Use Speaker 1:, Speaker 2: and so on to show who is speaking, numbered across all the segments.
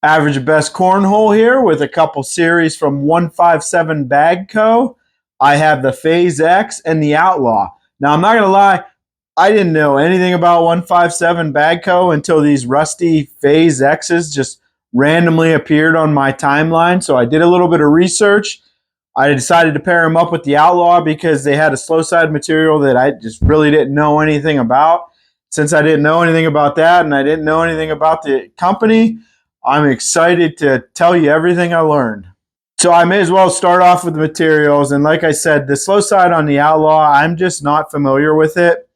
Speaker 1: Average at Best Cornhole here with a couple series from 157 Bag Co. I have the Phaze-X and the Outlaw. Now, I'm not going to lie, I didn't know anything about 157 Bag Co. until these rusty Phaze-X's just randomly appeared on my timeline. So I did a little bit of research. I decided to pair them up with the Outlaw because they had a slow side material that I just really didn't know anything about. Since I didn't know anything about that and I didn't know anything about the company, I'm excited to tell you everything I learned. So I may as well start off with the materials. And like I said, the slow side on the Outlaw, I'm just not familiar with it.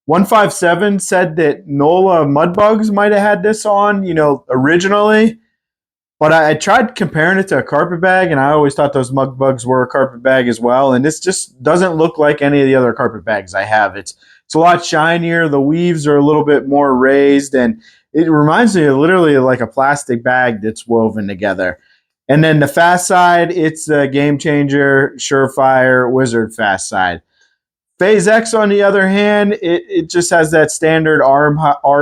Speaker 1: 157 said that NOLA Mudbugs might have had this on, originally. But I tried comparing it to a carpet bag, and I always thought those Mudbugs were a carpet bag as well. And this just doesn't look like any of the other carpet bags I have. It's a lot shinier. The weaves are a little bit more raised, and it reminds me of literally like a plastic bag that's woven together. And then the fast side, it's a Game Changer, Surefire, Wizard fast side. Phaze-X, on the other hand, it just has that standard R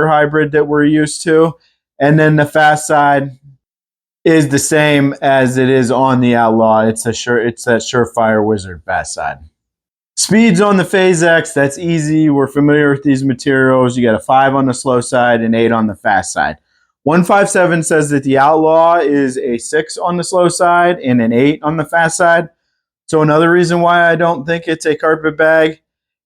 Speaker 1: hybrid that we're used to. And then the fast side is the same as it is on the Outlaw. It's that Surefire Wizard fast side. Speeds on the Phaze-X, that's easy. We're familiar with these materials. You got a 5 on the slow side and 8 on the fast side. 157 says that the Outlaw is a 6 on the slow side and an 8 on the fast side. So another reason why I don't think it's a carpet bag.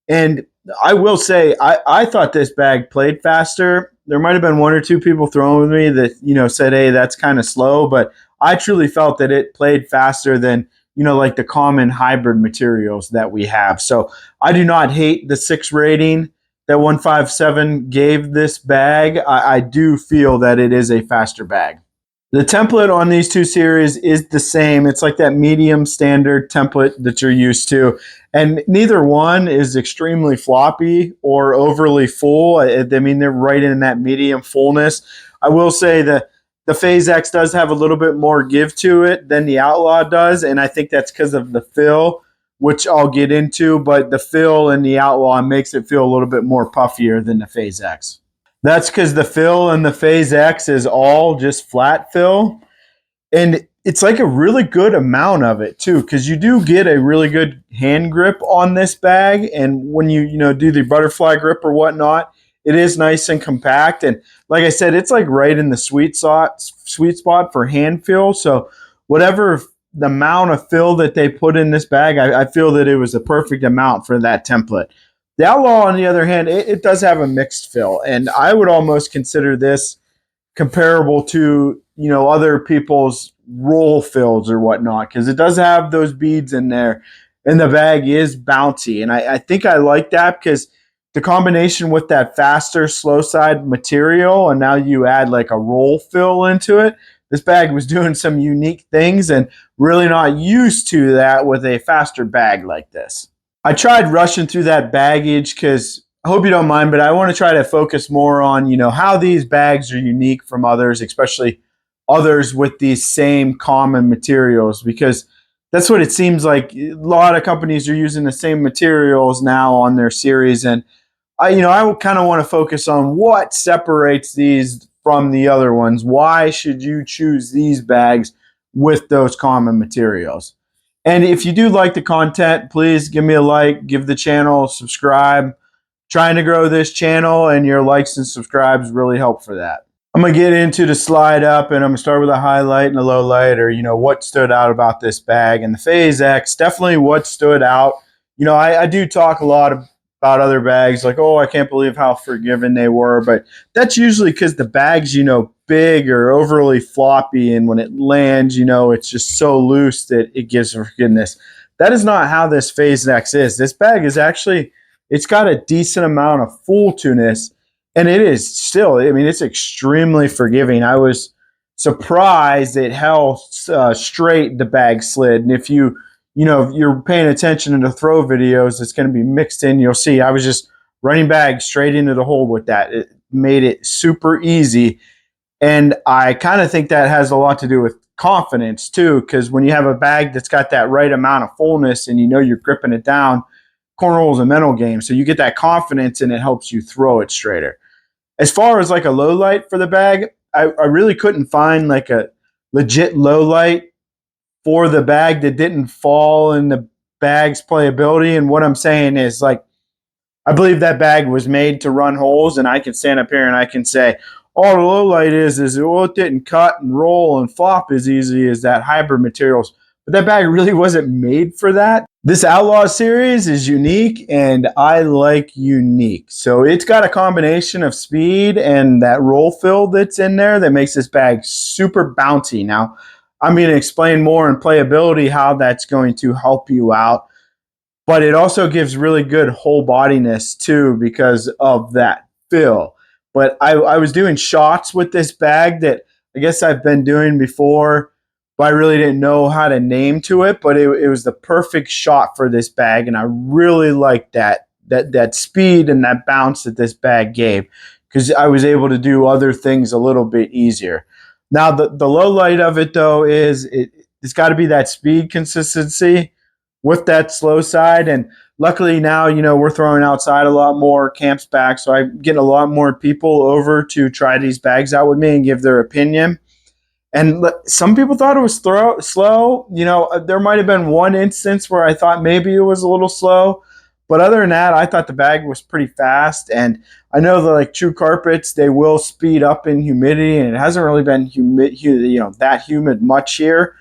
Speaker 1: And I will say, I thought this bag played faster. There might have been one or two people throwing with me that, said, hey, that's kind of slow. But I truly felt that it played faster than, like the common hybrid materials that we have. So I do not hate the 6 rating that 157 gave this bag. I do feel that it is a faster bag. The template on these two series is the same. It's like that medium standard template that you're used to. And neither one is extremely floppy or overly full. I mean, they're right in that medium fullness. I will say that the Phaze-X does have a little bit more give to it than the Outlaw does. And I think that's because of the fill, which I'll get into. But the fill in the Outlaw makes it feel a little bit more puffier than the Phaze-X. That's because the fill in the Phaze-X is all just flat fill. And it's like a really good amount of it too, because you do get a really good hand grip on this bag. And when you do the butterfly grip or whatnot, it is nice and compact. And like I said, it's like right in the sweet spot for hand fill. So whatever the amount of fill that they put in this bag, I feel that it was the perfect amount for that template. The Outlaw, on the other hand, it does have a mixed fill, and I would almost consider this comparable to other people's roll fills or whatnot, because it does have those beads in there, and the bag is bouncy, and I think I like that because the combination with that faster slow side material, and now you add like a roll fill into it. This bag was doing some unique things, and really not used to that with a faster bag like this. I tried rushing through that baggage because I hope you don't mind, but I want to try to focus more on, how these bags are unique from others, especially others with these same common materials, because that's what it seems like. A lot of companies are using the same materials now on their series. And I kind of want to focus on what separates these from the other ones. Why should you choose these bags with those common materials? And if you do like the content, please give me a like, give the channel, subscribe. Trying to grow this channel, and your likes and subscribes really help for that. I'm going to get into the slide up, and I'm going to start with a highlight and a low light, or, what stood out about this bag. And the Phaze-X, definitely what stood out. I do talk a lot about other bags, like, oh, I can't believe how forgiving they were. But that's usually because the bag's, big or overly floppy, and when it lands, it's just so loose that it gives forgiveness. That is not how this Phaze-X is. This bag is actually, it's got a decent amount of full-to-ness, and it is still, it's extremely forgiving. I was surprised at how straight the bag slid. And if if you're paying attention in the throw videos, it's going to be mixed in. You'll see I was just running bags straight into the hole with that. It made it super easy. And I kind of think that has a lot to do with confidence too, because when you have a bag that's got that right amount of fullness and you're gripping it down, cornhole is a mental game. So you get that confidence and it helps you throw it straighter. As far as like a low light for the bag, I really couldn't find like a legit low light for the bag that didn't fall in the bag's playability. And what I'm saying is, like, I believe that bag was made to run holes, and I can stand up here and I can say, all the low light is well, it didn't cut and roll and flop as easy as that hybrid materials. But that bag really wasn't made for that. This Outlaw series is unique, and I like unique. So it's got a combination of speed and that roll fill that's in there that makes this bag super bouncy. Now, I'm going to explain more in playability how that's going to help you out. But it also gives really good whole bodiness too because of that fill. But I was doing shots with this bag that I guess I've been doing before, but I really didn't know how to name to it. But it was the perfect shot for this bag, and I really liked that speed and that bounce that this bag gave because I was able to do other things a little bit easier. Now, the low light of it, though, is it's got to be that speed consistency with that slow side. And luckily now, we're throwing outside a lot more, camps back, so I'm getting a lot more people over to try these bags out with me and give their opinion. And some people thought it was slow. There might have been one instance where I thought maybe it was a little slow. But other than that, I thought the bag was pretty fast. And I know that like true carpets, they will speed up in humidity, and it hasn't really been that humid much here.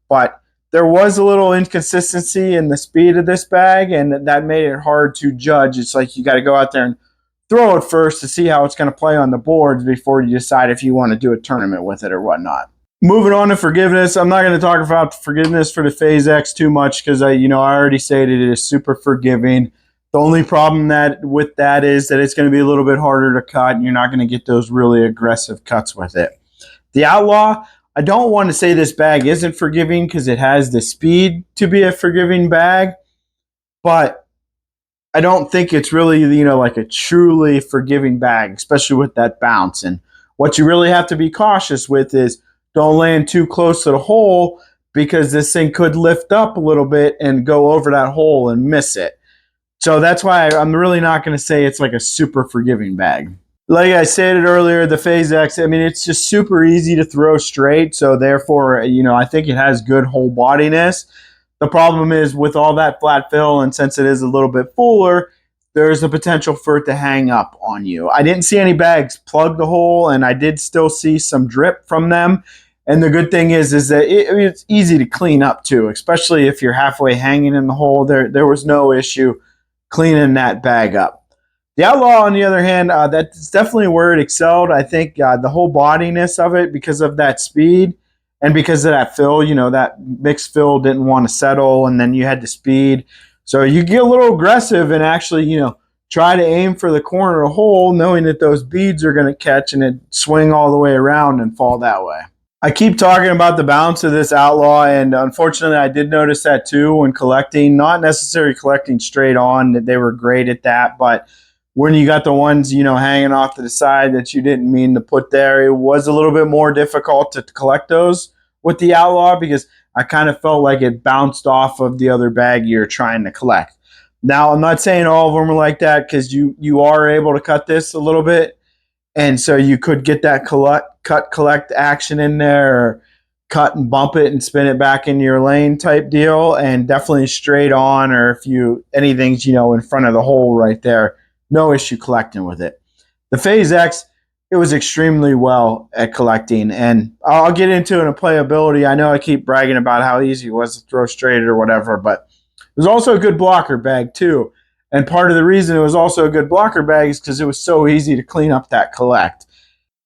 Speaker 1: But there was a little inconsistency in the speed of this bag, and that made it hard to judge. It's like you got to go out there and throw it first to see how it's going to play on the boards before you decide if you want to do a tournament with it or whatnot. Moving on to forgiveness, I'm not going to talk about forgiveness for the Phaze-X too much because I already stated it is super forgiving. The only problem with that is that it's going to be a little bit harder to cut, and you're not going to get those really aggressive cuts with it. The Outlaw, I don't want to say this bag isn't forgiving because it has the speed to be a forgiving bag, but I don't think it's really, like a truly forgiving bag, especially with that bounce. And what you really have to be cautious with is don't land too close to the hole because this thing could lift up a little bit and go over that hole and miss it. So that's why I'm really not going to say it's like a super forgiving bag. Like I stated earlier, the Phaze-X, it's just super easy to throw straight. So therefore, I think it has good whole bodiness. The problem is with all that flat fill, and since it is a little bit fuller, there's a potential for it to hang up on you. I didn't see any bags plug the hole, and I did still see some drip from them. And the good thing is that it's easy to clean up too, especially if you're halfway hanging in the hole. There was no issue cleaning that bag up. The Outlaw, on the other hand, that's definitely where it excelled. I think the whole bodiness of it, because of that speed and because of that fill, that mixed fill didn't want to settle, and then you had the speed. So you get a little aggressive and actually, try to aim for the corner of the hole, knowing that those beads are going to catch and it swing all the way around and fall that way. I keep talking about the bounce of this Outlaw, and unfortunately I did notice that too when collecting. Not necessarily collecting straight on, that they were great at that, but when you got the ones, hanging off to the side that you didn't mean to put there, it was a little bit more difficult to collect those with the Outlaw because I kind of felt like it bounced off of the other bag you're trying to collect. Now, I'm not saying all of them are like that because you are able to cut this a little bit, and so you could get that collect action in there, or cut and bump it and spin it back in your lane type deal, and definitely straight on, or if anything's in front of the hole right there, no issue collecting with it. The Phaze-X, it was extremely well at collecting, and I'll get into it in playability. I know I keep bragging about how easy it was to throw straight or whatever, but it was also a good blocker bag too. And part of the reason it was also a good blocker bag is because it was so easy to clean up that collect.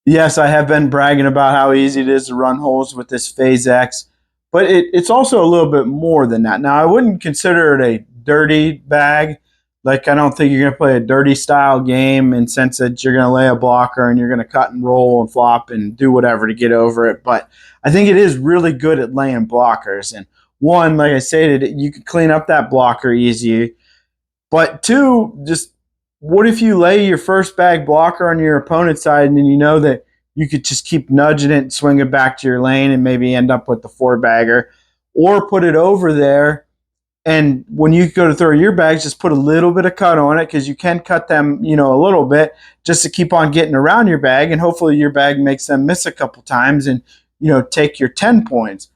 Speaker 1: Yes, I have been bragging about how easy it is to run holes with this Phaze-X, but it's also a little bit more than that. Now, I wouldn't consider it a dirty bag. Like, I don't think you're going to play a dirty style game in the sense that you're going to lay a blocker and you're going to cut and roll and flop and do whatever to get over it. But I think it is really good at laying blockers. And one, like I stated, you can clean up that blocker easy. But two, just what if you lay your first bag blocker on your opponent's side and then you know that you could just keep nudging it and swing it back to your lane and maybe end up with the 4-bagger, or put it over there And when you go to throw your bags, just put a little bit of cut on it, because you can cut them, a little bit, just to keep on getting around your bag. And hopefully your bag makes them miss a couple times and, take your 10 points.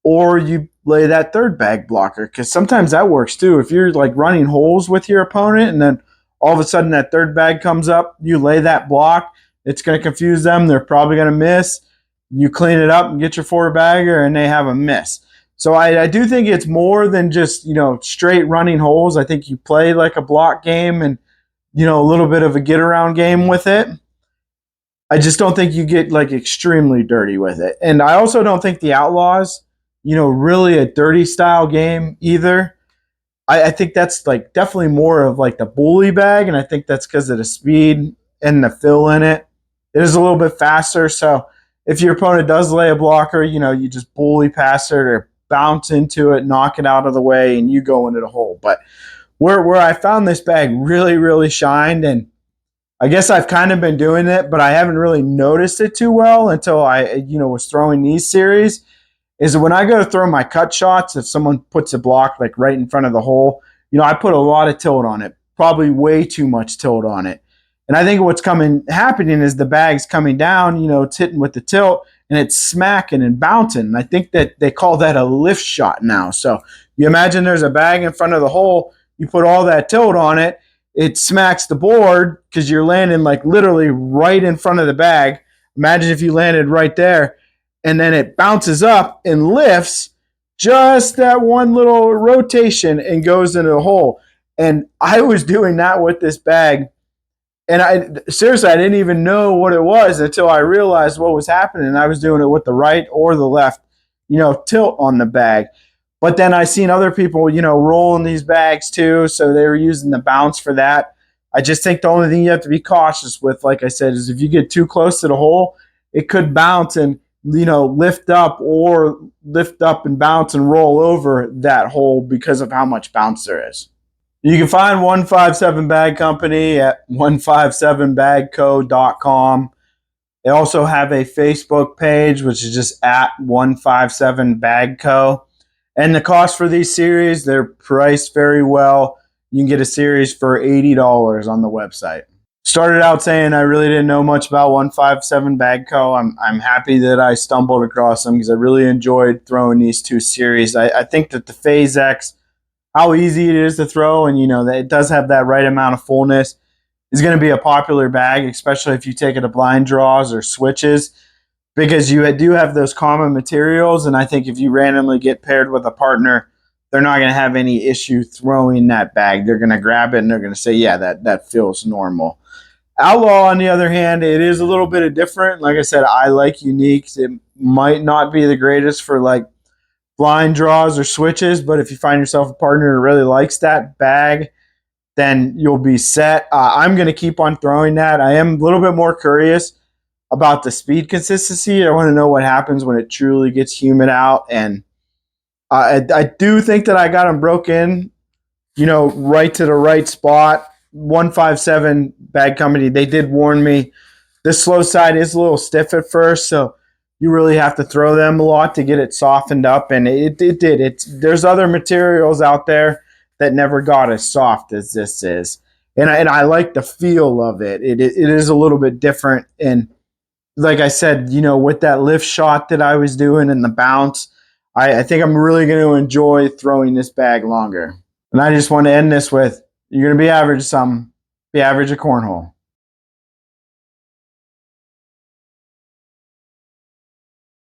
Speaker 1: Or you lay that third bag blocker, because sometimes that works too. If you're like running holes with your opponent and then all of a sudden that third bag comes up, you lay that block, it's going to confuse them. They're probably going to miss. You clean it up and get your 4-bagger, and they have a miss. So I do think it's more than just, straight running holes. I think you play like a block game and, a little bit of a get-around game with it. I just don't think you get like extremely dirty with it. And I also don't think the Outlaws, really a dirty style game either. I think that's like definitely more of like the bully bag, and I think that's because of the speed and the fill in it. It is a little bit faster, so if your opponent does lay a blocker, you just bully past it or bounce into it, knock it out of the way, and you go into the hole. But where I found this bag really, really shined, and I guess I've kind of been doing it, but I haven't really noticed it too well until I, was throwing these series, is when I go to throw my cut shots, if someone puts a block like right in front of the hole, I put a lot of tilt on it, probably way too much tilt on it. And I think what's happening is the bag's coming down, it's hitting with the tilt, and it's smacking and bouncing. And I think that they call that a lift shot now. So you imagine there's a bag in front of the hole, you put all that tilt on it, it smacks the board because you're landing like literally right in front of the bag. Imagine if you landed right there, and then it bounces up and lifts just that one little rotation and goes into the hole. And I was doing that with this bag, and I didn't even know what it was until I realized what was happening. I was doing it with the right or the left, tilt on the bag. But then I seen other people, rolling these bags too, so they were using the bounce for that. I just think the only thing you have to be cautious with, like I said, is if you get too close to the hole, it could bounce and, lift up and bounce and roll over that hole because of how much bounce there is. You can find 157 Bag Company at 157bagco.com. They also have a Facebook page, which is just at 157 Bag Co. And the cost for these series, they're priced very well. You can get a series for $80 on the website. Started out saying I really didn't know much about 157 Bag Co. I'm happy that I stumbled across them because I really enjoyed throwing these two series. I think that the Phaze-X, how easy it is to throw, and that it does have that right amount of fullness, is going to be a popular bag, especially if you take it to blind draws or switches, because you do have those common materials. And I think if you randomly get paired with a partner, they're not going to have any issue throwing that bag. They're going to grab it and they're going to say, yeah, that feels normal. Outlaw, on the other hand, it is a little bit different. Like I said, I like uniques. It might not be the greatest for like blind draws or switches, but if you find yourself a partner who really likes that bag, then you'll be set. I'm going to keep on throwing that. I am a little bit more curious about the speed consistency. I want to know what happens when it truly gets humid out. And I do think that I got them broken, right to the right spot. 157 Bag Company, they did warn me this slow side is a little stiff at first, so you really have to throw them a lot to get it softened up, and it did. There's other materials out there that never got as soft as this is, and I like the feel of it. It is a little bit different, and like I said, with that lift shot that I was doing and the bounce, I think I'm really going to enjoy throwing this bag longer. And I just want to end this with, you're going to be average some, be average at cornhole.